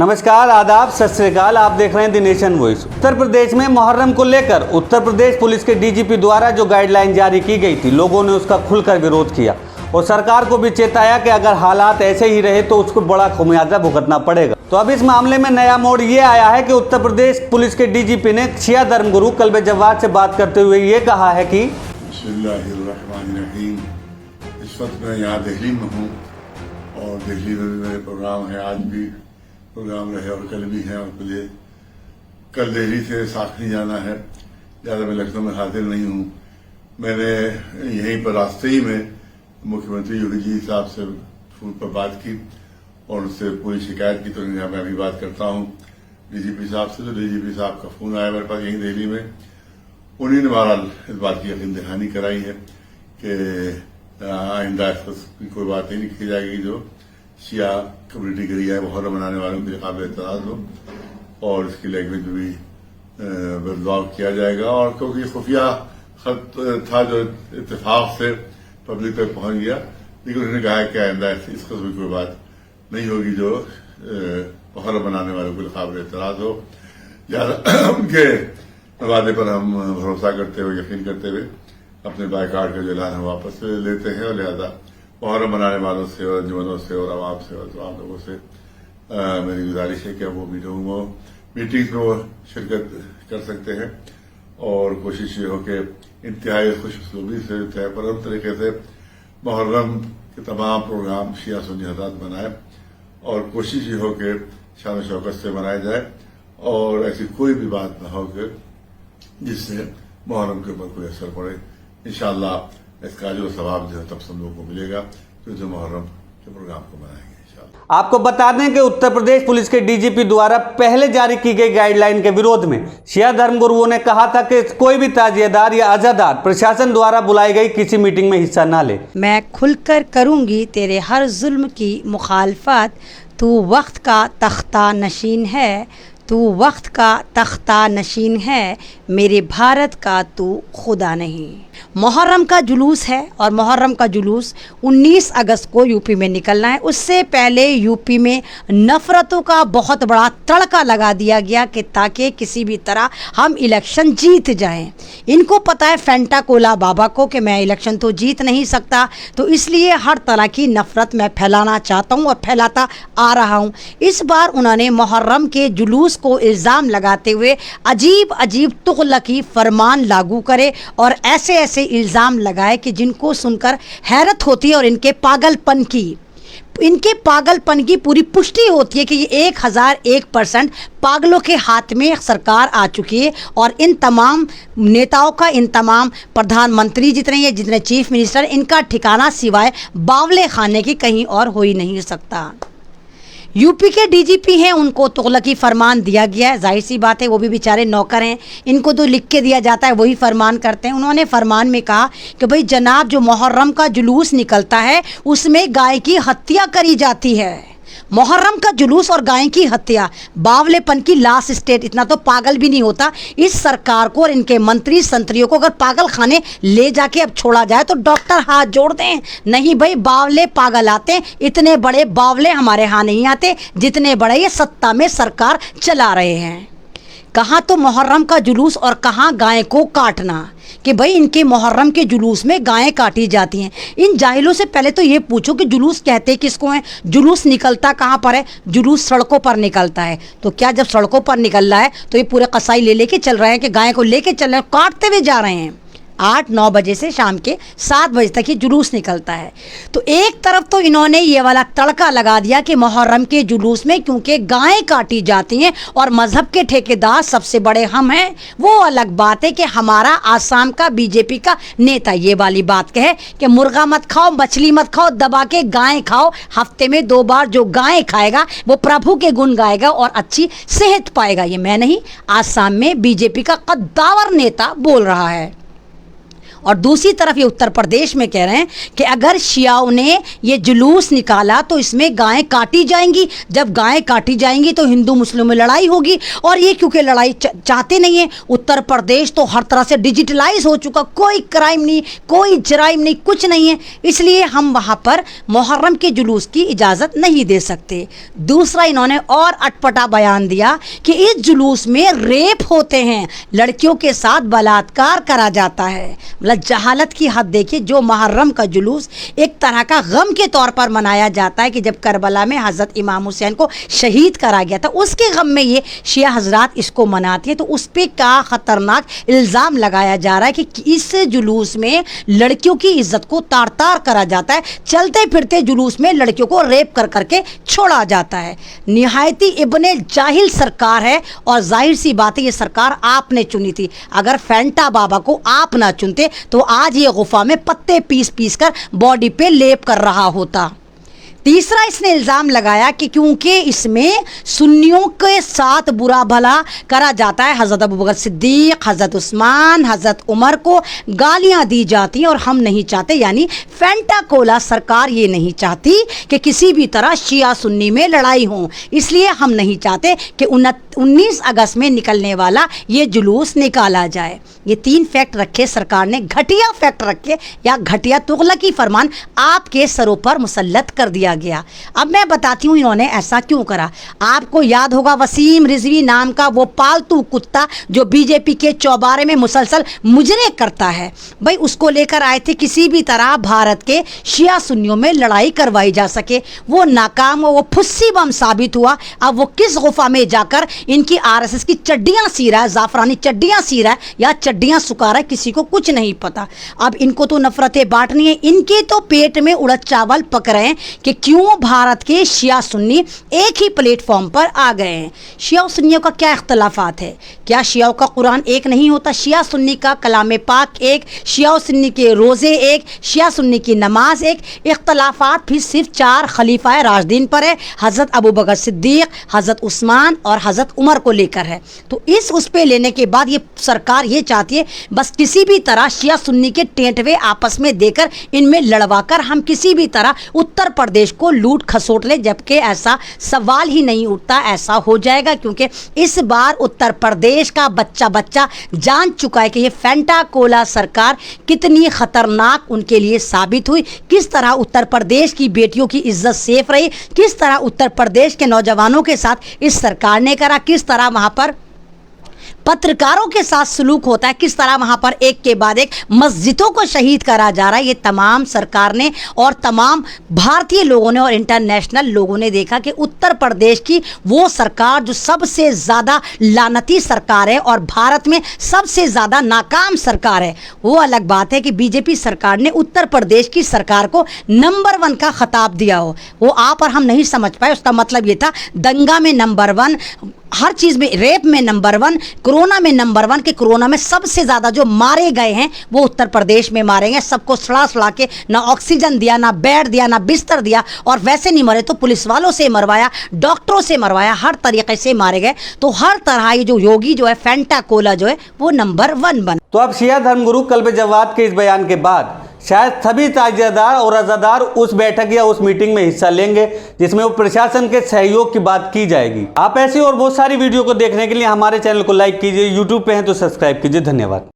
नमस्कार, आदाब, सत श्री अकाल। आप देख रहे हैं the nation voice. Uttar Pradesh में मुहर्रम को लेकर उत्तर प्रदेश पुलिस के डीजीपी द्वारा जो गाइडलाइन जारी की गई थी, लोगों ने उसका खुलकर विरोध किया और सरकार को भी चेताया कि अगर हालात ऐसे ही रहे तो उसको बड़ा खामियाजा भुगतना पड़ेगा। तो अब इस मामले में नया मोड़ ये आया है कि उत्तर प्रदेश पुलिस के डीजीपी ने शिया धर्मगुरु कल्बे जवाद से बात करते हुए ये कहा है कि बिस्मिल्लाहिर्रहमानिर्रहीम। इस वक्त मैं यहाँ दिल्ली में हूँ और दिल्ली में भी मेरे प्रोग्राम है, आज भी प्रोग्राम रहे और कल भी है और मुझे कल दिल्ली से साखनी जाना है। ज़्यादा मैं लखनऊ में हाजिर नहीं हूँ। मैंने यहीं पर रास्ते ही में मुख्यमंत्री योगी जी साहब से फोन पर बात की और उससे पूरी शिकायत की। तो मैं अभी बात करता हूँ डीजीपी साहब से। तो डीजीपी साहब का फोन आया मेरे पास यहीं दिल्ली में। उन्हीं ने बहरहाल इस बात की यकीन दहानी कराई है कि आइंदा की कोई बात नहीं की जाएगी जो शिया कम्युनिटी के लिए मुहर्रम मनाने वालों के लिए काबिल एतराज़ हो, और इसकी लैंग्वेज में भी बदलाव किया जाएगा। और क्योंकि खुफिया खत था जो इत्तेफाक से पब्लिक तक पहुंच गया, लेकिन उन्होंने कहा कि आइंदा इस कस्म की कोई बात नहीं होगी जो मुहर्रम मनाने वालों के लिए काबिल एतराज़ हो। ज़्यादा उनके वादे पर हम भरोसा करते हुए, यकीन करते हुए अपने बाइकाट का जो ऐलान हम वापस लेते हैं और लिहाजा मुहर्रम मनाने वालों से और अंजुमनों से और आवाम से और तमाम लोगों से मेरी गुजारिश है कि वो मीटिंग्स में वो शिरकत कर सकते हैं और कोशिश ये हो कि इंतहाई खुशउस्लूबी से, तयपरम तरीके से मुहर्रम के तमाम प्रोग्राम शिया सुन्नी हज़रात बनाए और कोशिश ये हो कि शान शौकत से मनाया जाए और ऐसी कोई भी बात ना हो कि जिससे मुहर्रम के ऊपर कोई असर पड़े। इंशाअल्लाह इसका जो सवाब जो है तब सब लोगों को मिलेगा जो मुहर्रम के प्रोग्राम को मनाएंगे इंशाअल्लाह। आपको बता दें कि उत्तर प्रदेश पुलिस के डीजीपी द्वारा पहले जारी की गई गाइडलाइन के विरोध में शिया धर्मगुरुओं ने कहा था कि कोई भी ताजिएदार या अज़ादार प्रशासन द्वारा बुलाई गई किसी मीटिंग में हिस्सा ना ले। मैं खुलकर करूंगी तेरे हर जुल्म की मुखालफत, तू वक्त का तख्ता नशीन है, तू वक्त का तख्ता नशीन है, मेरे भारत का तू खुदा नहीं। मुहर्रम का जुलूस है और मुहर्रम का जुलूस 19 अगस्त को यूपी में निकलना है। उससे पहले यूपी में नफ़रतों का बहुत बड़ा तड़का लगा दिया गया कि ताकि किसी भी तरह हम इलेक्शन जीत जाएं। इनको पता है फेंटा कोला बाबा को कि मैं इलेक्शन तो जीत नहीं सकता, तो इसलिए हर तरह की नफ़रत मैं फैलाना चाहता हूं और फैलाता आ रहा हूं। इस बार उन्होंने मुहर्रम के जुलूस को इल्ज़ाम लगाते हुए अजीब अजीब तुगलकी फरमान लागू करे और ऐसे ऐसे इल्ज़ाम लगाए कि जिनको सुनकर हैरत होती है और इनके पागलपन की पूरी पुष्टि होती है कि ये 1001% पागलों के हाथ में सरकार आ चुकी है। और इन तमाम नेताओं का, इन तमाम प्रधानमंत्री जितने चीफ मिनिस्टर, इनका ठिकाना सिवाय बावले खाने की कहीं और हो ही नहीं सकता। यूपी के डीजीपी हैं, उनको तुगलकी फरमान दिया गया है। जाहिर सी बात है वो भी बेचारे नौकर हैं, इनको तो लिख के दिया जाता है, वही फरमान करते हैं। उन्होंने फरमान में कहा कि भाई जनाब, जो मुहर्रम का जुलूस निकलता है उसमें गाय की हत्या करी जाती है। मुहर्रम का जुलूस और गाय की हत्या, बावलेपन की लास्ट स्टेट। इतना तो पागल भी नहीं होता इस सरकार को और इनके मंत्री संतरियों को। अगर पागल खाने ले जाके अब छोड़ा जाए तो डॉक्टर हाथ जोड़ दें। नहीं भाई, बावले पागल आते हैं, इतने बड़े बावले हमारे यहाँ नहीं आते जितने बड़े ये सत्ता में सरकार चला रहे हैं। कहाँ तो मुहर्रम का जुलूस और कहाँ गाय को काटना, कि भाई इनके मुहर्रम के जुलूस में गायें काटी जाती हैं। इन जाहिलों से पहले तो ये पूछो कि जुलूस कहते किसको हैं, जुलूस निकलता कहाँ पर है? जुलूस सड़कों पर निकलता है। तो क्या जब सड़कों पर निकल रहा है तो ये पूरे कसाई ले लेके चल रहे हैं कि गाय को लेके चल रहे हैं, काटते हुए जा रहे हैं। 8-9 बजे से शाम के 7 बजे तक ये जुलूस निकलता है। तो एक तरफ तो इन्होंने ये वाला तड़का लगा दिया कि मुहर्रम के जुलूस में क्योंकि गायें काटी जाती हैं और मज़हब के ठेकेदार सबसे बड़े हम हैं। वो अलग बात है कि हमारा आसाम का बीजेपी का नेता ये वाली बात कहे कि मुर्गा मत खाओ, मछली मत खाओ, दबा के गाय खाओ। हफ्ते में 2 बार जो गाय खाएगा वो प्रभु के गुण गाएगा और अच्छी सेहत पाएगा। ये मैं नहीं, आसाम में बीजेपी का कद्दावर नेता बोल रहा है। और दूसरी तरफ ये उत्तर प्रदेश में कह रहे हैं कि अगर शियाओं ने ये जुलूस निकाला तो इसमें गायें काटी जाएंगी, जब गायें काटी जाएंगी तो हिंदू मुस्लिम में लड़ाई होगी। और ये क्योंकि लड़ाई चाहते नहीं है, उत्तर प्रदेश तो हर तरह से डिजिटलाइज हो चुका, कोई क्राइम नहीं, कोई जराइम नहीं, कुछ नहीं है, इसलिए हम वहाँ पर मुहर्रम के जुलूस की इजाज़त नहीं दे सकते। दूसरा इन्होंने और अटपटा बयान दिया कि इस जुलूस में रेप होते हैं, लड़कियों के साथ बलात्कार करा जाता है। मतलब जहालत की हद देखिए। जो मुहर्रम का जुलूस एक तरह का गम के तौर पर मनाया जाता है कि जब करबला में हज़रत इमाम हुसैन को शहीद करा गया था, उसके गम में ये शिया हजरात इसको मनाती है, तो उस पर क्या ख़तरनाक इल्ज़ाम लगाया जा रहा है कि इस जुलूस में लड़कियों की इज्जत को तार तार करा जाता है, चलते फिरते जुलूस में लड़कियों को रेप कर करके छोड़ा जाता है। निहायती इब्ने जाहिल सरकार है और जाहिर सी बात है ये सरकार आपने चुनी थी। अगर फैंटा बाबा को आप ना चुनते तो आज ये गुफा में पत्ते पीस पीस कर बॉडी पे लेप कर रहा होता। तीसरा इसने इल्ज़ाम लगाया कि क्योंकि इसमें सुन्नियों के साथ बुरा भला करा जाता है, हज़रत अबू बकर सिद्दीक, हज़रत उस्मान, हज़रत उमर को गालियां दी जाती हैं और हम नहीं चाहते, यानी फैंटा कोला सरकार ये नहीं चाहती कि किसी भी तरह शिया सुन्नी में लड़ाई हो, इसलिए हम नहीं चाहते कि 19 अगस्त में निकलने वाला ये जुलूस निकाला जाए। ये 3 फैक्ट रखे सरकार ने, घटिया फैक्ट रखे या घटिया तुगलकी फरमान आपके सरों पर मुसल्लत कर दिया गया। अब मैं बताती हूँ इन्होंने ऐसा क्यों करा। आपको याद होगा वसीम रिजवी नाम का वो पालतू कुत्ता जो बीजेपी के चौबारे में मुसलसल मुजरे करता है, भाई उसको लेकर आए थे किसी भी तरह भारत के शिया सुन्नियों में लड़ाई करवाई जा सके। वो नाकाम, वो फुस्सी बम साबित हुआ। अब वो किस गुफा में जाकर इनकी आरएसएस की चड्डियाँ सी रहा है, जाफरानी चड्डियाँ सी रहा है या चड्डियाँ सुखा रहा है, किसी को कुछ नहीं पता। अब इनको तो नफरतें बांटनी है, इनके तो पेट में उड़द चावल पक रहे हैं कि क्यों भारत के शिया सुन्नी एक ही प्लेटफॉर्म पर आ गए हैं। शिया सुन्नियों का क्या इख्तलाफात है? क्या शियाओं का कुरान एक नहीं होता? शिया सुन्नी का कलाम पाक एक, शिया सुन्नी के रोज़े एक, शिया सुन्नी की नमाज एक। इख्तलाफात भी सिर्फ 4 खलीफा राशिदीन पर है, हज़रत अबू बकर सिद्दीक, हज़रत उस्मान और हज़रत उमर को लेकर है। तो उस पे लेने के बाद ये सरकार ये चाहती है बस किसी भी तरह शिया सुन्नी के टेंटवे आपस में देकर इनमें लड़वाकर हम किसी भी तरह उत्तर प्रदेश को लूट खसोट ले, जबकि ऐसा सवाल ही नहीं उठता। ऐसा हो जाएगा क्योंकि इस बार उत्तर प्रदेश का बच्चा बच्चा जान चुका है कि ये फैंटा कोला सरकार कितनी खतरनाक उनके लिए साबित हुई, किस तरह उत्तर प्रदेश की बेटियों की इज्जत सेफ रही, किस तरह उत्तर प्रदेश के नौजवानों के साथ इस सरकार ने करा, किस तरह वहाँ पर पत्रकारों के साथ सलूक होता है, किस तरह वहाँ पर एक के बाद एक मस्जिदों को शहीद करा जा रहा है। ये तमाम सरकार ने और तमाम भारतीय लोगों ने और इंटरनेशनल लोगों ने देखा कि उत्तर प्रदेश की वो सरकार जो सबसे ज़्यादा लानती सरकार है और भारत में सबसे ज़्यादा नाकाम सरकार है। वो अलग बात है कि बीजेपी सरकार ने उत्तर प्रदेश की सरकार को नंबर 1 का खिताब दिया हो, वो आप और हम नहीं समझ पाए। उसका मतलब ये था दंगा में नंबर 1, हर चीज़ में, रेप में नंबर 1, कोरोना में नंबर 1 कि कोरोना में सबसे ज़्यादा जो मारे गए हैं वो उत्तर प्रदेश में मारे गए। सबको सड़ा के ना ऑक्सीजन दिया, ना बेड दिया, ना बिस्तर दिया, और वैसे नहीं मरे तो पुलिस वालों से मरवाया, डॉक्टरों से मरवाया, हर तरीके से मारे गए। तो हर तरह ये जो योगी जो है फैंटा कोला जो है वो नंबर 1 बना। तो अब शिया धर्मगुरु कल्बे जवाद के इस बयान के बाद शायद सभी ताजियादार और अज़ादार उस बैठक या उस मीटिंग में हिस्सा लेंगे जिसमें वो प्रशासन के सहयोग की बात की जाएगी। आप ऐसी और बहुत सारी वीडियो को देखने के लिए हमारे चैनल को लाइक कीजिए, यूट्यूब पे हैं तो सब्सक्राइब कीजिए। धन्यवाद।